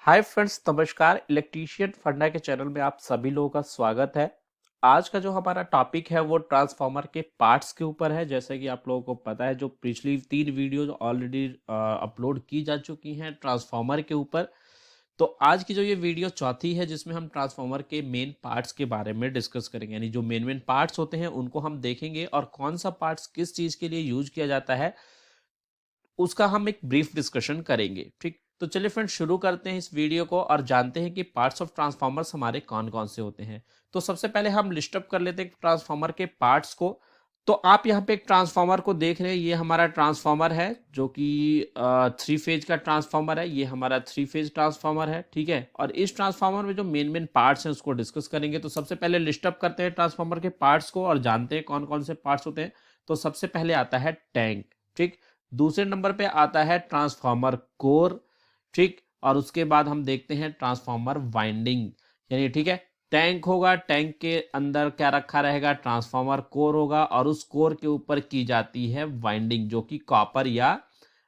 Hi friends, नमस्कार। Electrician फंडा के चैनल में आप सभी लोगों का स्वागत है। आज का जो हमारा टॉपिक है वो ट्रांसफार्मर के पार्ट्स के ऊपर है। जैसे कि आप लोगों को पता है, जो पिछली 3 वीडियोज ऑलरेडी अपलोड की जा चुकी हैं ट्रांसफार्मर के ऊपर। तो आज की जो ये वीडियो चौथी है, जिसमें हम ट्रांसफार्मर के मेन पार्ट्स के बारे में डिस्कस करेंगे। यानी जो मेन मेन पार्ट्स होते हैं उनको हम देखेंगे और कौन सा पार्ट्स किस चीज के लिए यूज किया जाता है उसका हम एक ब्रीफ डिस्कशन करेंगे। ठीक, तो चलिए फ्रेंड्स शुरू करते हैं इस वीडियो को और जानते हैं कि पार्ट्स ऑफ ट्रांसफार्मर्स हमारे कौन कौन से होते हैं। तो सबसे पहले हम लिस्ट अप कर लेते हैं ट्रांसफार्मर के पार्ट्स को। तो आप यहाँ पे एक ट्रांसफार्मर को देख रहे हैं, ये हमारा ट्रांसफार्मर है जो कि 3 फेज का ट्रांसफार्मर है। ये हमारा 3 फेज ट्रांसफार्मर है, ठीक है। और इस ट्रांसफार्मर में जो मेन मेन पार्ट्स हैं उसको डिस्कस करेंगे। तो सबसे पहले लिस्ट अप करते हैं ट्रांसफार्मर के पार्ट्स को और जानते हैं कौन कौन से पार्ट्स होते हैं। तो सबसे पहले आता है टैंक, ठीक। दूसरे नंबर पे आता है ट्रांसफार्मर कोर, ठीक। और उसके बाद हम देखते हैं ट्रांसफार्मर वाइंडिंग। यानी ठीक है, टैंक होगा, टैंक के अंदर क्या रखा रहेगा, ट्रांसफार्मर कोर होगा और उस कोर के ऊपर की जाती है वाइंडिंग, जो कि कॉपर या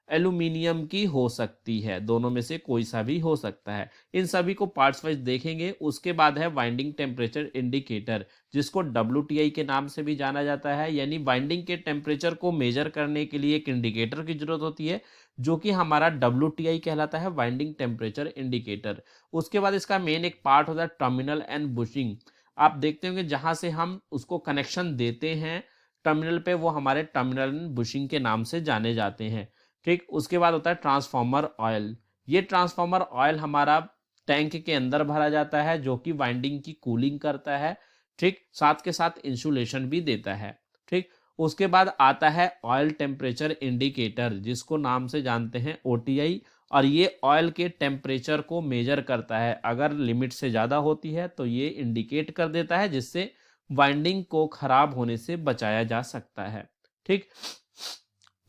एल्यूमिनियम की हो सकती है। दोनों में से कोई सा भी हो सकता है। इन सभी को पार्ट्स वाइज देखेंगे। उसके बाद है वाइंडिंग टेम्परेचर इंडिकेटर, जिसको WTI के नाम से भी जाना जाता है। यानी वाइंडिंग के टेम्परेचर को मेजर करने के लिए एक इंडिकेटर की जरूरत होती है, जो कि हमारा WTI कहलाता है, वाइंडिंग टेम्परेचर इंडिकेटर। उसके बाद इसका मेन एक पार्ट होता है टर्मिनल एंड बुशिंग। आप देखते होंगे जहां से हम उसको कनेक्शन देते हैं टर्मिनल पे, वो हमारे टर्मिनल एंड बुशिंग के नाम से जाने जाते हैं, ठीक। उसके बाद होता है ट्रांसफार्मर ऑयल। ये ट्रांसफार्मर ऑयल हमारा टैंक के अंदर भरा जाता है, जो कि वाइंडिंग की कूलिंग करता है, ठीक। साथ के साथ इंसुलेशन भी देता है, ठीक। उसके बाद आता है ऑयल टेम्परेचर इंडिकेटर, जिसको नाम से जानते हैं OTI। और ये ऑयल के टेम्परेचर को मेजर करता है। अगर लिमिट से ज़्यादा होती है तो ये इंडिकेट कर देता है, जिससे वाइंडिंग को खराब होने से बचाया जा सकता है, ठीक।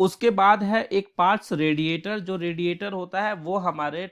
उसके बाद है एक पार्ट्स रेडिएटर। जो रेडिएटर होता है वो हमारे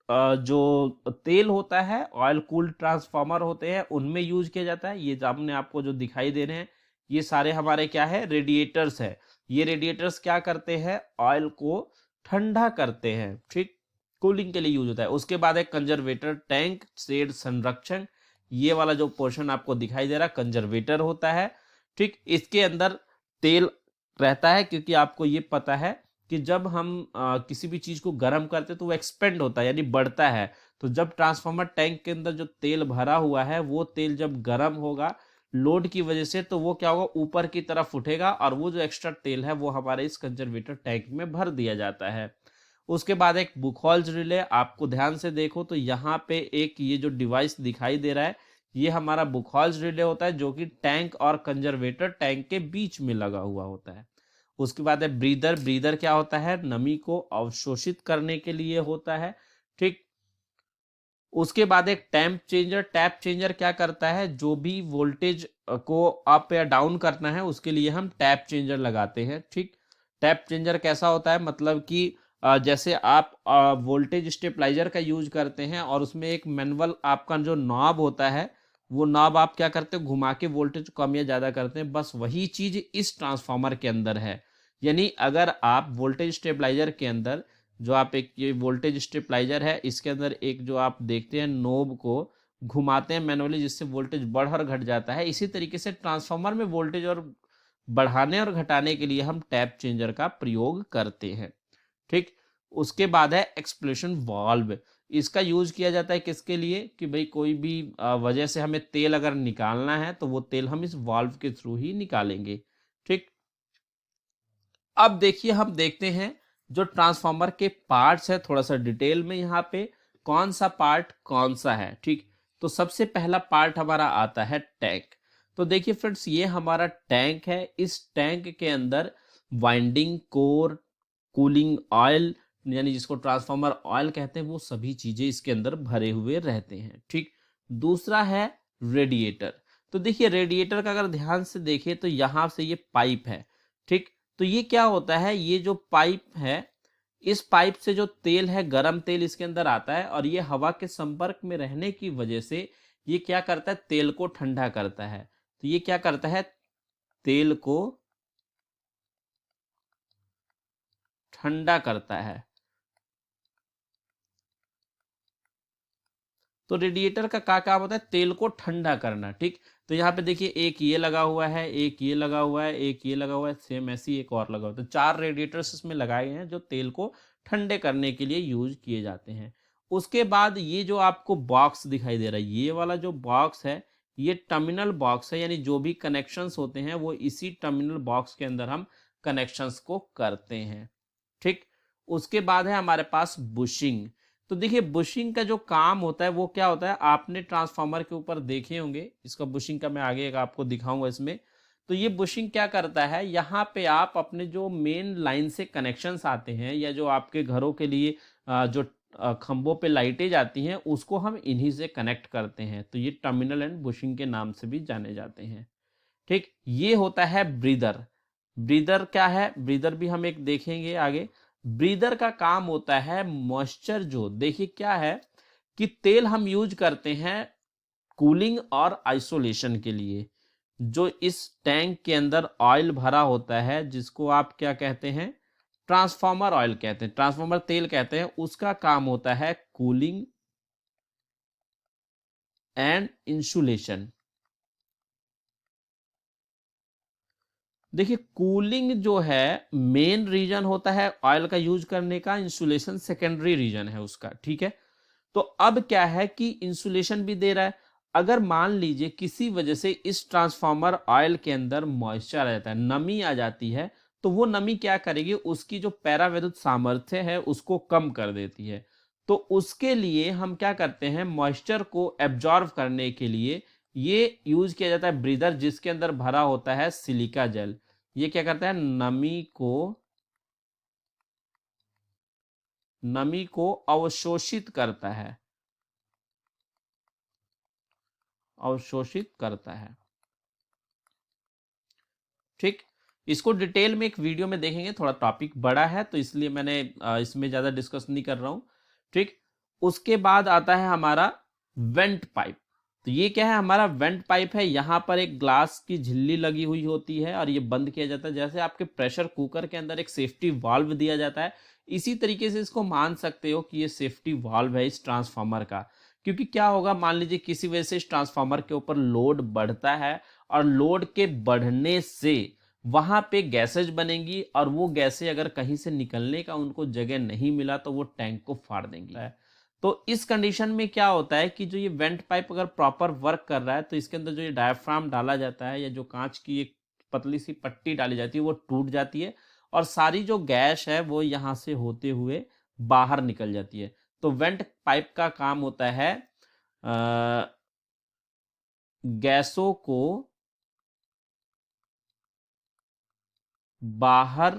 जो तेल होता है, ऑयल कूल्ड ट्रांसफार्मर होते हैं, उनमें यूज किया जाता है। ये सामने आपको जो दिखाई दे रहे हैं, ये सारे हमारे क्या है, रेडिएटर्स है। ये रेडिएटर्स क्या करते हैं, ऑयल को ठंडा करते हैं, ठीक। कूलिंग के लिए यूज होता है। उसके बाद है कंजर्वेटर टैंक शेड संरक्षण। ये वाला जो पोर्शन आपको दिखाई दे रहा है, कंजर्वेटर होता है, ठीक। इसके अंदर तेल रहता है, क्योंकि आपको ये पता है कि जब हम किसी भी चीज को गर्म करते हैं तो वो एक्सपेंड होता है, यानी बढ़ता है। तो जब ट्रांसफार्मर टैंक के अंदर जो तेल भरा हुआ है, वो तेल जब गर्म होगा लोड की वजह से, तो वो क्या होगा, ऊपर की तरफ उठेगा और वो जो एक्स्ट्रा तेल है वो हमारे इस कंजर्वेटर टैंक में भर दिया जाता है। उसके बाद एक बुखॉल्ज रिले। आपको ध्यान से देखो तो यहाँ पे एक ये जो डिवाइस दिखाई दे रहा है, ये हमारा बुखॉल्ज रिले होता है, जो कि टैंक और कंजर्वेटर टैंक के बीच में लगा हुआ होता है। उसके बाद है ब्रीदर। ब्रीदर क्या होता है, नमी को अवशोषित करने के लिए होता है, ठीक। उसके बाद एक टैंप चेंजर। टैप चेंजर क्या करता है, जो भी वोल्टेज को अप या डाउन करना है उसके लिए हम टैप चेंजर लगाते हैं, ठीक। टैप चेंजर कैसा होता है, मतलब कि जैसे आप वोल्टेज स्टेबलाइजर का यूज करते हैं और उसमें एक मैनुअल आपका जो नॉब होता है, वो नॉब आप क्या करते हो, घुमा के वोल्टेज कम या ज्यादा करते हैं। बस वही चीज इस ट्रांसफार्मर के अंदर है। यानी अगर आप वोल्टेज स्टेबलाइजर के अंदर, जो आप एक ये वोल्टेज स्टेबलाइजर है, इसके अंदर एक जो आप देखते हैं नोब को घुमाते हैं मैनुअली, जिससे वोल्टेज बढ़ और घट जाता है। इसी तरीके से ट्रांसफार्मर में वोल्टेज और बढ़ाने और घटाने के लिए हम टैप चेंजर का प्रयोग करते हैं, ठीक। उसके बाद है एक्सप्लोशन वाल्व। इसका यूज किया जाता है किसके लिए, कि भाई कोई भी वजह से हमें तेल अगर निकालना है तो वो तेल हम इस वाल्व के थ्रू ही निकालेंगे, ठीक। अब देखिए, हम देखते हैं जो ट्रांसफार्मर के पार्ट्स है थोड़ा सा डिटेल में, यहाँ पे कौन सा पार्ट कौन सा है, ठीक। तो सबसे पहला पार्ट हमारा आता है टैंक। तो देखिए फ्रेंड्स, ये हमारा टैंक है। इस टैंक के अंदर वाइंडिंग कोर, कूलिंग ऑयल, यानी जिसको ट्रांसफार्मर ऑयल कहते हैं, वो सभी चीजें इसके अंदर भरे हुए रहते हैं, ठीक। दूसरा है रेडिएटर। तो देखिए रेडिएटर का अगर ध्यान से देखें तो यहां से ये पाइप है, ठीक। तो ये क्या होता है, ये जो पाइप है, इस पाइप से जो तेल है, गरम तेल इसके अंदर आता है और ये हवा के संपर्क में रहने की वजह से ये क्या करता है, तेल को ठंडा करता है। तो ये क्या करता है, तेल को ठंडा करता है, तो रेडिएटर का क्या काम होता है, तेल को ठंडा करना। ठीक, तो यहाँ पे देखिए एक ये लगा हुआ है, एक ये लगा हुआ है, एक ये लगा हुआ है, सेम ऐसे ही एक और लगा हुआ है। तो 4 रेडिएटर्स इसमें लगाए हैं जो तेल को ठंडे करने के लिए यूज किए जाते हैं। उसके बाद ये जो आपको बॉक्स दिखाई दे रहा है, ये वाला जो बॉक्स है ये टर्मिनल बॉक्स है, यानी जो भी कनेक्शंस होते हैं वो इसी टर्मिनल बॉक्स के अंदर हम कनेक्शंस को करते हैं। ठीक, उसके बाद है हमारे पास बुशिंग। तो देखिए बुशिंग का जो काम होता है वो क्या होता है, आपने ट्रांसफार्मर के ऊपर देखे होंगे, इसका बुशिंग का मैं आगे आपको दिखाऊंगा इसमें। तो ये बुशिंग क्या करता है, यहाँ पे आप अपने जो मेन लाइन से कनेक्शंस आते हैं या जो आपके घरों के लिए जो खंभों पे लाइटें जाती हैं उसको हम इन्हीं से कनेक्ट करते हैं। तो ये टर्मिनल एंड बुशिंग के नाम से भी जाने जाते हैं। ठीक, ये होता है ब्रीदर। ब्रीदर क्या है, ब्रीदर भी हम एक देखेंगे आगे। ब्रीदर का काम होता है मॉइस्चर, जो देखिए क्या है कि तेल हम यूज करते हैं कूलिंग और आइसोलेशन के लिए। जो इस टैंक के अंदर ऑयल भरा होता है जिसको आप क्या कहते हैं, ट्रांसफार्मर ऑयल कहते हैं, ट्रांसफार्मर तेल कहते हैं, उसका काम होता है कूलिंग एंड इंसुलेशन। देखिए कूलिंग जो है मेन रीजन होता है ऑयल का यूज करने का, इंसुलेशन सेकेंडरी रीजन है उसका। ठीक है, तो अब क्या है कि इंसुलेशन भी दे रहा है। अगर मान लीजिए किसी वजह से इस ट्रांसफार्मर ऑयल के अंदर मॉइस्चर आ जाता है, नमी आ जाती है, तो वो नमी क्या करेगी, उसकी जो पैराविद्युत सामर्थ्य है उसको कम कर देती है। तो उसके लिए हम क्या करते हैं, मॉइस्चर को एब्जॉर्व करने के लिए ये यूज किया जाता है ब्रीदर, जिसके अंदर भरा होता है सिलिका जेल। ये क्या करता है, नमी को अवशोषित करता है, अवशोषित करता है। ठीक, इसको डिटेल में एक वीडियो में देखेंगे, थोड़ा टॉपिक बड़ा है तो इसलिए मैंने इसमें ज्यादा डिस्कस नहीं कर रहा हूं। ठीक, उसके बाद आता है हमारा वेंट पाइप। तो ये क्या है, हमारा वेंट पाइप है। यहाँ पर एक ग्लास की झिल्ली लगी हुई होती है और ये बंद किया जाता है, जैसे आपके प्रेशर कुकर के अंदर एक सेफ्टी वाल्व दिया जाता है, इसी तरीके से इसको मान सकते हो कि ये सेफ्टी वाल्व है इस ट्रांसफार्मर का। क्योंकि क्या होगा, मान लीजिए किसी वजह से इस ट्रांसफार्मर के ऊपर लोड बढ़ता है और लोड के बढ़ने से वहां पे गैसेज बनेंगी और वो गैसें अगर कहीं से निकलने का उनको जगह नहीं मिला तो वो टैंक को फाड़ देंगी। तो इस कंडीशन में क्या होता है कि जो ये वेंट पाइप अगर प्रॉपर वर्क कर रहा है तो इसके अंदर जो ये डायाफ्राम डाला जाता है या जो कांच की एक पतली सी पट्टी डाली जाती है वो टूट जाती है और सारी जो गैस है वो यहाँ से होते हुए बाहर निकल जाती है। तो वेंट पाइप का काम होता है गैसों को बाहर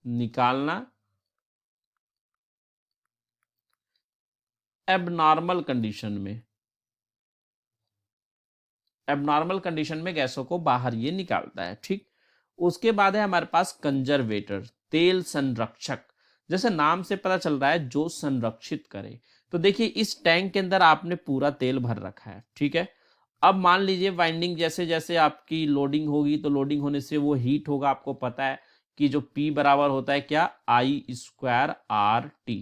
निकालना एबनॉर्मल कंडीशन में, एबनॉर्मल कंडीशन में गैसों को बाहर ये निकालता है। ठीक, उसके बाद है हमारे पास कंजर्वेटर, तेल संरक्षक। जैसे नाम से पता चल रहा है जो संरक्षित करे। तो देखिए इस टैंक के अंदर आपने पूरा तेल भर रखा है। ठीक है, अब मान लीजिए वाइंडिंग जैसे जैसे आपकी लोडिंग होगी तो लोडिंग होने से वो हीट होगा। आपको पता है कि जो P बराबर होता है क्या, I²RT।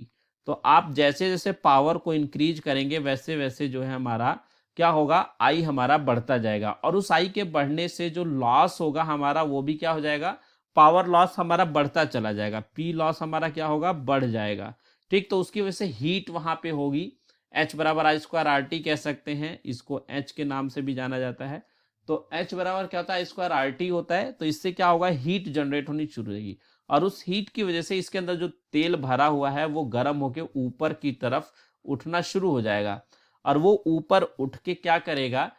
तो आप जैसे जैसे पावर को इंक्रीज करेंगे वैसे वैसे जो है हमारा क्या होगा, आई हमारा बढ़ता जाएगा और उस आई के बढ़ने से जो लॉस होगा हमारा वो भी क्या हो जाएगा, पावर लॉस हमारा बढ़ता चला जाएगा, पी लॉस हमारा क्या होगा, बढ़ जाएगा। ठीक, तो उसकी वजह से हीट वहां पे होगी। H बराबर I²RT कह सकते हैं, इसको H के नाम से भी जाना जाता है। तो H बराबर क्या होता है, I²RT होता है। तो इससे क्या होगा, हीट जनरेट होनी शुरू होगी और उस हीट की वजह से इसके अंदर जो तेल भरा हुआ है वो गर्म होकर ऊपर की तरफ उठना शुरू हो जाएगा और वो ऊपर उठ के क्या करेगा,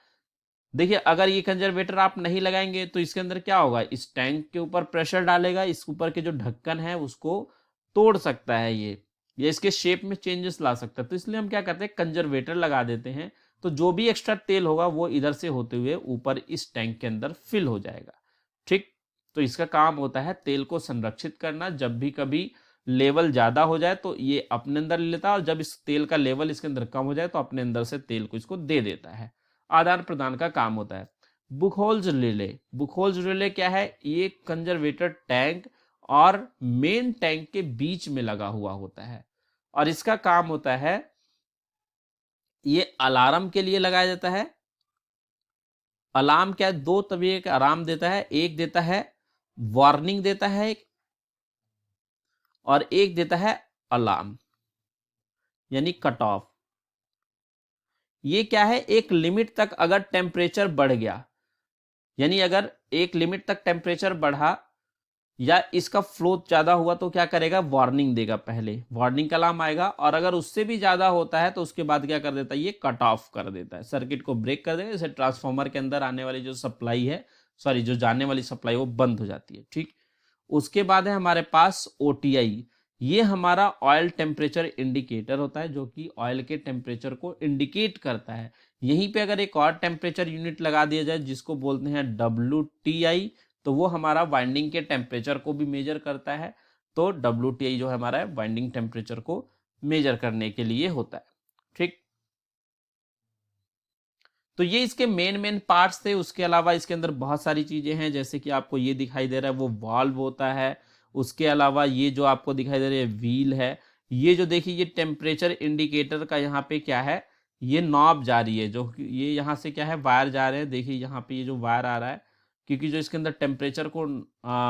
देखिए अगर ये कंजर्वेटर आप नहीं लगाएंगे तो इसके अंदर क्या होगा, इस टैंक के ऊपर प्रेशर डालेगा, इस ऊपर के जो ढक्कन है उसको तोड़ सकता है ये, या इसके शेप में चेंजेस ला सकता है। तो इसलिए हम क्या करते हैं, कंजर्वेटर लगा देते हैं। तो जो भी एक्स्ट्रा तेल होगा वो इधर से होते हुए ऊपर इस टैंक के अंदर फिल हो जाएगा। ठीक, तो इसका काम होता है तेल को संरक्षित करना। जब भी कभी लेवल ज्यादा हो जाए तो ये अपने अंदर ले लेता है और जब इस तेल का लेवल इसके अंदर कम हो जाए तो अपने अंदर से तेल को इसको दे देता है। आदान प्रदान का काम होता है। बुखोल्ज रिले, बुखोल्ज रिले क्या है, ये कंजर्वेटर टैंक और मेन टैंक के बीच में लगा हुआ होता है और इसका काम होता है ये अलार्म के लिए लगाया जाता है। अलार्म क्या है, दो तरीके का अलार्म देता है, एक देता है वार्निंग देता है एक, और एक देता है अलार्म यानी कट ऑफ। ये क्या है, एक लिमिट तक अगर टेम्परेचर बढ़ गया, यानी अगर एक लिमिट तक टेम्परेचर बढ़ा या इसका फ्लो ज्यादा हुआ तो क्या करेगा, वार्निंग देगा, पहले वार्निंग का अलार्म आएगा, और अगर उससे भी ज्यादा होता है तो उसके बाद क्या कर देता है, ये कट ऑफ कर देता है, सर्किट को ब्रेक कर देगा। जैसे ट्रांसफार्मर के अंदर आने वाली जो सप्लाई है, सॉरी जो जाने वाली सप्लाई वो बंद हो जाती है। ठीक, उसके बाद है हमारे पास ओटीआई। ये हमारा ऑयल टेम्परेचर इंडिकेटर होता है, जो कि ऑयल के टेम्परेचर को इंडिकेट करता है। यहीं पे अगर एक और टेम्परेचर यूनिट लगा दिया जाए जिसको बोलते हैं WTI, तो वो हमारा वाइंडिंग के टेम्परेचर को भी मेजर करता है। तो WTI जो है हमारा वाइंडिंग टेम्परेचर को मेजर करने के लिए होता है। ठीक, तो ये इसके मेन मेन पार्ट्स थे। उसके अलावा इसके अंदर बहुत सारी चीजें हैं, जैसे कि आपको ये दिखाई दे रहा है वो वाल्व होता है। उसके अलावा ये जो आपको दिखाई दे रही है व्हील है। ये जो देखिए ये टेम्परेचर इंडिकेटर का यहाँ पे क्या है, ये नॉब जा रही है, जो ये यहाँ से क्या है वायर जा रहे हैं। देखिए यहाँ पे ये जो वायर आ रहा है, क्योंकि जो इसके अंदर टेम्परेचर को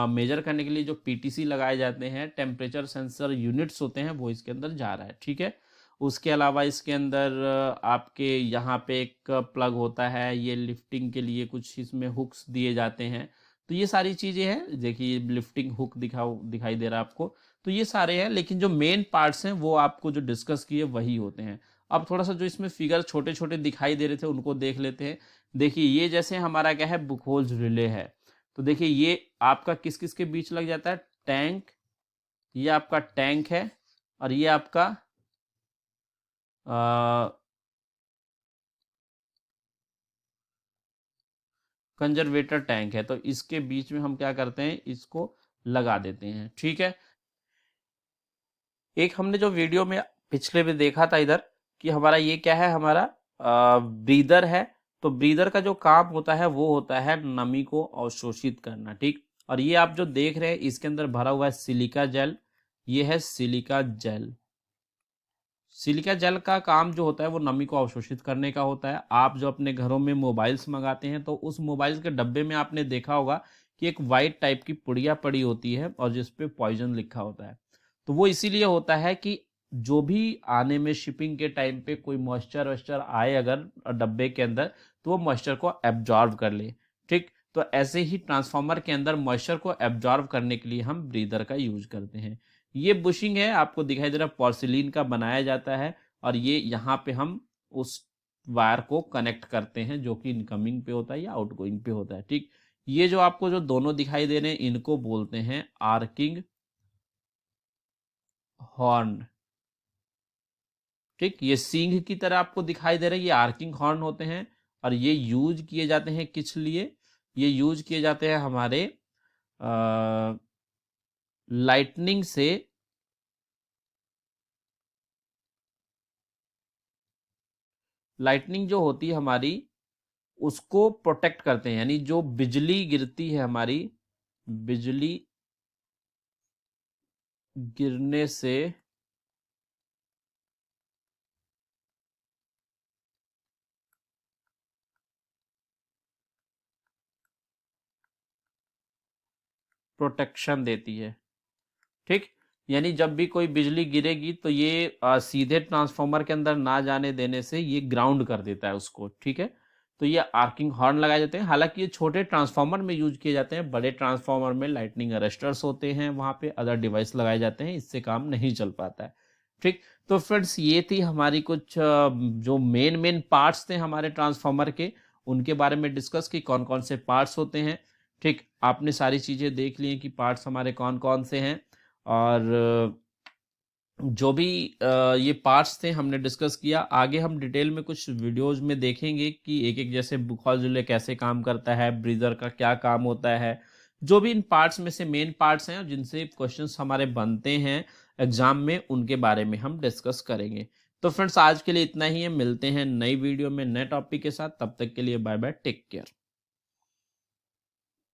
मेजर करने के लिए जो पीटीसी लगाए जाते हैं, टेम्परेचर सेंसर यूनिट्स होते हैं, वो इसके अंदर जा रहा है। ठीक है, उसके अलावा इसके अंदर आपके यहाँ पे एक प्लग होता है, ये लिफ्टिंग के लिए कुछ इसमें हुक्स दिए जाते हैं। तो ये सारी चीज़ें हैं, देखिए लिफ्टिंग हुक दिखाई दे रहा है आपको। तो ये सारे हैं, लेकिन जो मेन पार्ट्स हैं वो आपको जो डिस्कस किए वही होते हैं। अब थोड़ा सा जो इसमें फिगर छोटे छोटे दिखाई दे रहे थे उनको देख लेते हैं। देखिए ये जैसे हमारा क्या है, बुखोज रिले है। तो देखिए ये आपका किस किस के बीच लग जाता है, टैंक, ये आपका टैंक है, और ये आपका कंजर्वेटर टैंक है। तो इसके बीच में हम क्या करते हैं, इसको लगा देते हैं। ठीक है, एक हमने जो वीडियो में पिछले में देखा था इधर कि हमारा ये क्या है, हमारा ब्रीदर है। तो ब्रीदर का जो काम होता है वो होता है नमी को अवशोषित करना। ठीक, और ये आप जो देख रहे हैं इसके अंदर भरा हुआ है सिलिका जेल, ये है सिलिका जेल। सिलिका जेल का काम जो होता है वो नमी को अवशोषित करने का होता है। आप जो अपने घरों में मोबाइल्स मंगाते हैं तो उस मोबाइल्स के डब्बे में आपने देखा होगा कि एक वाइट टाइप की पुड़िया पड़ी होती है और जिस पे पॉइजन लिखा होता है। तो वो इसीलिए होता है कि जो भी आने में शिपिंग के टाइम पे कोई मॉइस्चर वॉइस्चर आए अगर डब्बे के अंदर, तो वो मॉइस्चर को एब्जॉर्व कर ले। ठीक, तो ऐसे ही ट्रांसफार्मर के अंदर मॉइस्चर को एब्जॉर्व करने के लिए हम ब्रीदर का यूज करते हैं। ये बुशिंग है, आपको दिखाई दे रहा है पोर्सिलीन का बनाया जाता है, और ये यहाँ पे हम उस वायर को कनेक्ट करते हैं जो कि इनकमिंग पे होता है या आउटगोइंग पे होता है। ठीक, ये जो आपको जो दोनों दिखाई दे रहे हैं इनको बोलते हैं आर्किंग हॉर्न। ठीक, ये सींग की तरह आपको दिखाई दे रहा है, ये आर्किंग हॉर्न होते हैं, और ये यूज किए जाते हैं किस लिए, ये यूज किए जाते हैं हमारे लाइटनिंग से, लाइटनिंग जो होती है हमारी उसको प्रोटेक्ट करते हैं। यानी जो बिजली गिरती है हमारी, बिजली गिरने से प्रोटेक्शन देती है। ठीक, यानी जब भी कोई बिजली गिरेगी तो ये सीधे ट्रांसफार्मर के अंदर ना जाने देने से ये ग्राउंड कर देता है उसको। ठीक है, तो ये आर्किंग हॉर्न लगाए जाते हैं। हालांकि ये छोटे ट्रांसफार्मर में यूज किए जाते हैं, बड़े ट्रांसफार्मर में लाइटनिंग अरेस्टर्स होते हैं, वहां पे अदर डिवाइस लगाए जाते हैं, इससे काम नहीं चल पाता है। ठीक, तो फ्रेंड्स ये थी हमारी कुछ जो मेन मेन पार्ट्स थे हमारे ट्रांसफार्मर के, उनके बारे में डिस्कस की कौन कौन से पार्ट्स होते हैं। ठीक, आपने सारी चीजें देख ली हैं कि पार्ट्स हमारे कौन कौन से हैं, और जो भी ये पार्ट्स थे हमने डिस्कस किया। आगे हम डिटेल में कुछ वीडियोस में देखेंगे कि एक एक जैसे बुखौल रिले कैसे काम करता है, ब्रीजर का क्या काम होता है, जो भी इन पार्ट्स में से मेन पार्ट्स हैं और जिनसे क्वेश्चंस हमारे बनते हैं एग्जाम में, उनके बारे में हम डिस्कस करेंगे। तो फ्रेंड्स आज के लिए इतना ही है, मिलते हैं नई वीडियो में नए टॉपिक के साथ, तब तक के लिए बाय बाय, टेक केयर।